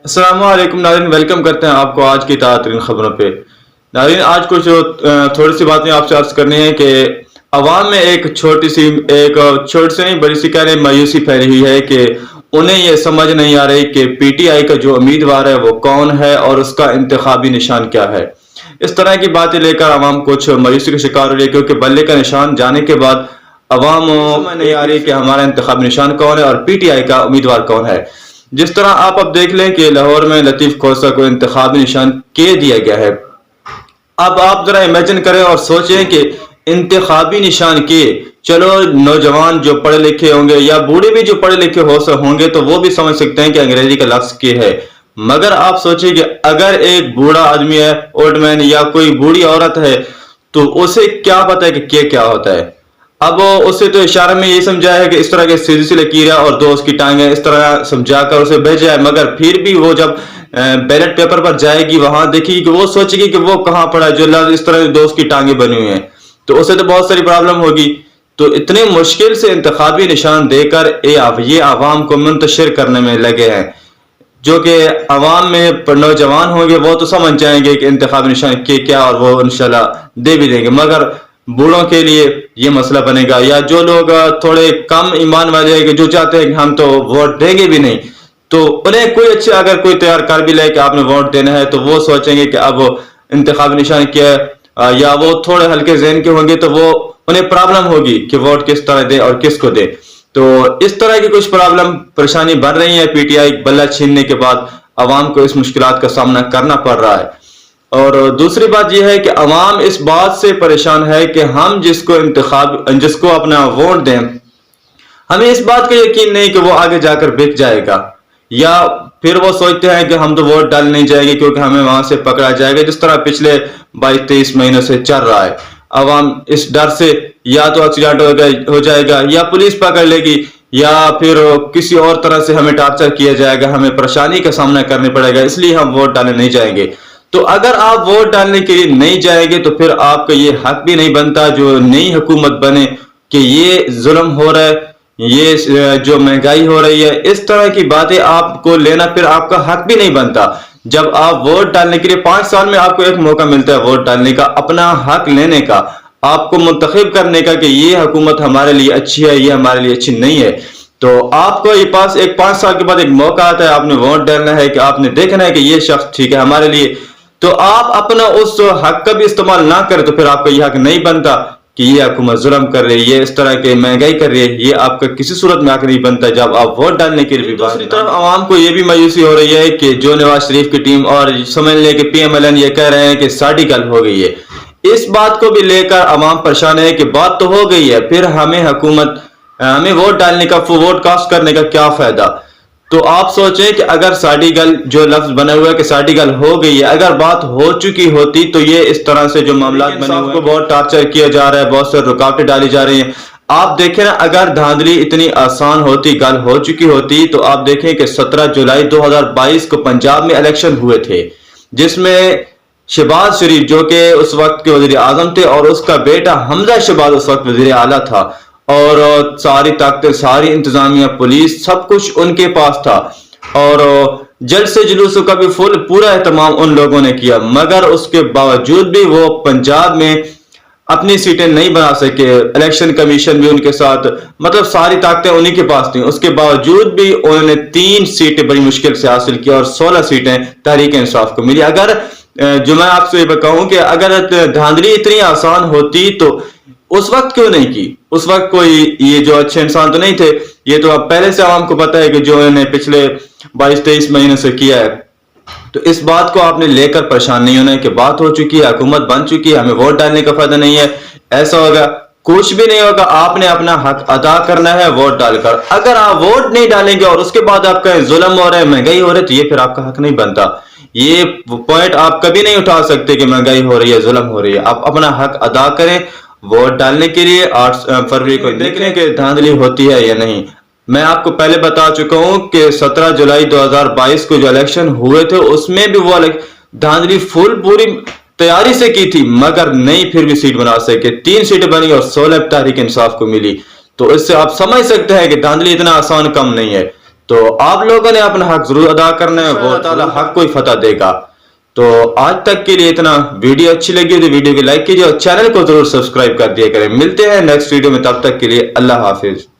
अस्सलाम वालेकुम नाज़रीन, वेलकम करते हैं आपको आज की ताज़ा खबरों पे। नाज़रीन, आज कुछ थोड़ी सी बातें आपसे अर्ज करनी है कि अवाम में एक छोटी सी नहीं बड़ी सी कहने मायूसी फैली हुई है कि उन्हें ये समझ नहीं आ रही कि पीटीआई का जो उम्मीदवार है वो कौन है और उसका इंतखाबी निशान क्या है। इस तरह की बातें लेकर अवाम कुछ मायूसी का शिकार हो रही है, क्योंकि बल्ले का निशान जाने के बाद अवाम समझ नहीं आ रही कि हमारा इंतखाबी निशान कौन है और पीटीआई का उम्मीदवार कौन है। जिस तरह आप अब देख लें कि लाहौर में लतीफ खोसा को इंतखाबी निशान के दिया गया है। अब आप जरा इमेजिन करें और सोचें कि इंतखाबी निशान के, चलो नौजवान जो पढ़े लिखे होंगे या बूढ़े भी जो पढ़े लिखे होंगे तो वो भी समझ सकते हैं कि अंग्रेजी का लफ्ज के है। मगर आप सोचिए कि अगर एक बूढ़ा आदमी है, ओल्ड मैन, या कोई बूढ़ी औरत है, तो उसे क्या पता है कि क्या होता है। अब उसे तो इशारे में ये समझाया है कि इस तरह के सीधी सी लकीर है और दो उसकी टांगे, इस तरह समझाकर उसे भेजा है। मगर फिर भी वो जब बैलेट पेपर पर जाएगी, वहां देखेगी कि वो सोचेगी कि वो कहाँ पड़ा है जो लफ्ज इस तरह दो उसकी टांगे बनी हुई हैं, तो उसे तो बहुत सारी प्रॉब्लम होगी। तो इतने मुश्किल से इंतखाबी निशान देकर ये आवाम को मुंतशिर करने में लगे हैं। जो कि अवाम में नौजवान होंगे वो तो समझ जाएंगे कि इंतखाबी निशान के क्या, और वो इंशाल्लाह दे भी देंगे। मगर बूढ़ों के लिए ये मसला बनेगा, या जो लोग थोड़े कम ईमान वाले हैं कि जो चाहते हैं कि हम तो वोट देंगे भी नहीं, तो उन्हें कोई अच्छे अगर कोई तैयार कर भी ले कि आपने वोट देना है, तो वो सोचेंगे कि अब इंतखाबी निशान क्या है। या वो थोड़े हल्के ज़हन के होंगे तो वो उन्हें प्रॉब्लम होगी कि वोट किस तरह दे और किसको दे। तो इस तरह की कुछ प्रॉब्लम परेशानी बढ़ रही है। पीटीआई बल्ला छीनने के बाद अवाम को इस मुश्किलात का सामना करना पड़ रहा है। और दूसरी बात यह है कि अवाम इस बात से परेशान है कि हम जिसको अपना वोट दें, हमें इस बात का यकीन नहीं कि वो आगे जाकर बिक जाएगा, या फिर वो सोचते हैं कि हम तो वोट डालने नहीं जाएंगे क्योंकि हमें वहां से पकड़ा जाएगा, जिस तरह पिछले 22-23 महीनों से चल रहा है। अवाम इस डर से या तो एक्सीडेंट हो जाएगा, या पुलिस पकड़ लेगी, या फिर किसी और तरह से हमें टॉर्चर किया जाएगा, हमें परेशानी का सामना करना पड़ेगा, इसलिए हम वोट डालने नहीं जाएंगे। तो अगर आप वोट डालने के लिए नहीं जाएंगे तो फिर आपका ये हक भी नहीं बनता जो नई हुकूमत बने कि ये जुल्म हो रहा है, ये जो महंगाई हो रही है, इस तरह की बातें आपको लेना फिर आपका हक भी नहीं बनता। जब आप वोट डालने के लिए 5 साल में आपको एक मौका मिलता है वोट डालने का, अपना हक लेने का, आपको मुंतखब करने का कि ये हुकूमत हमारे लिए अच्छी है, ये हमारे लिए अच्छी नहीं है। तो आपको ये पास एक 5 साल के बाद एक मौका आता है, आपने वोट डालना है कि आपने देखना है कि ये शख्स ठीक है हमारे लिए। तो आप अपना उस हक का भी इस्तेमाल ना करें तो फिर आपका यह हक नहीं बनता कि ये हुकूमत जुल्म कर रही है, ये इस तरह के महंगाई कर रही है, ये आपका किसी सूरत में हक नहीं बनता जब आप वोट डालने के लिए भी। दूसरी तरफ आवाम को ये भी मायूसी हो रही है कि जो नवाज शरीफ की टीम और समझ लें कि PMLN ये कह रहे हैं कि साड़ी गल हो गई है। इस बात को भी लेकर अवाम परेशान है कि बात तो हो गई है, फिर हमें वोट डालने का, वोट कास्ट करने का क्या फायदा। तो आप सोचें कि अगर साड़ीगल जो लफ्ज बना हुआ है कि साड़ीगल हो गई है, अगर बात हो चुकी होती तो ये इस तरह से जो मामला बने हुए हैं, बहुत टॉर्चर किया जा रहा है, बहुत सारी रुकावटें डाली जा रही हैं। आप देखें ना, अगर धांधली इतनी आसान होती, गल हो चुकी होती, तो आप देखें कि 17 जुलाई 2022 को पंजाब में इलेक्शन हुए थे, जिसमें शहबाज शरीफ जो कि उस वक्त के वजीर आजम थे और उसका बेटा हमजा शहबाज उस वक्त वजीर आला था, और सारी ताकतें, सारी इंतजामिया, पुलिस, सब कुछ उनके पास था, और जलसे जुलूसों का भी पूरा एहतमाम उन लोगों ने किया। मगर उसके बावजूद भी वो पंजाब में अपनी सीटें नहीं बना सके। इलेक्शन कमीशन भी उनके साथ, मतलब सारी ताकतें उन्हीं के पास थी, उसके बावजूद भी उन्होंने 3 सीटें बड़ी मुश्किल से हासिल की और 16 सीटें तहरीक इंसाफ को मिली। अगर जो मैं आपसे बताऊं कि अगर धांधली इतनी आसान होती तो उस वक्त क्यों नहीं की। उस वक्त कोई ये जो अच्छे इंसान तो नहीं थे, ये तो अब पहले से आवाम को पता है कि जो इन्होंने पिछले 22-23 महीनों से किया है। तो इस बात को आपने लेकर परेशान नहीं होना है कि बात हो चुकी है, हुकूमत बन चुकी है, हमें वोट डालने का फायदा नहीं है, ऐसा होगा, कुछ भी नहीं होगा। आपने अपना हक अदा करना है वोट डालकर। अगर आप वोट नहीं डालेंगे और उसके बाद आपका जुल्म हो रहा है, महंगाई हो रही है, तो ये फिर आपका हक नहीं बनता। ये पॉइंट आप कभी नहीं उठा सकते कि महंगाई हो रही है, जुल्म हो रही है। आप अपना हक अदा करें वोट डालने के लिए। 8 फरवरी को देखने के धांधली होती है या नहीं। मैं आपको पहले बता चुका हूं कि 17 जुलाई 2022 को जो इलेक्शन हुए थे उसमें भी वो धांधली पूरी तैयारी से की थी, मगर नहीं फिर भी सीट बना सके। 3 सीटें बनी और 16 तहरीक इंसाफ को मिली। तो इससे आप समझ सकते हैं कि धांधली इतना आसान कम नहीं है। تو آپ لوگوں نے اپنا حق ضرور ادا کرنا ہے، وہ تعالیٰ حق کو ہی فتح دے گا۔ تو آج تک کے لیے اتنا، ویڈیو اچھی لگی تو ویڈیو کو لائک کیجیے اور چینل کو ضرور سبسکرائب کر دیا کریں۔ ملتے ہیں نیکسٹ ویڈیو میں، تب تک کے لیے اللہ حافظ۔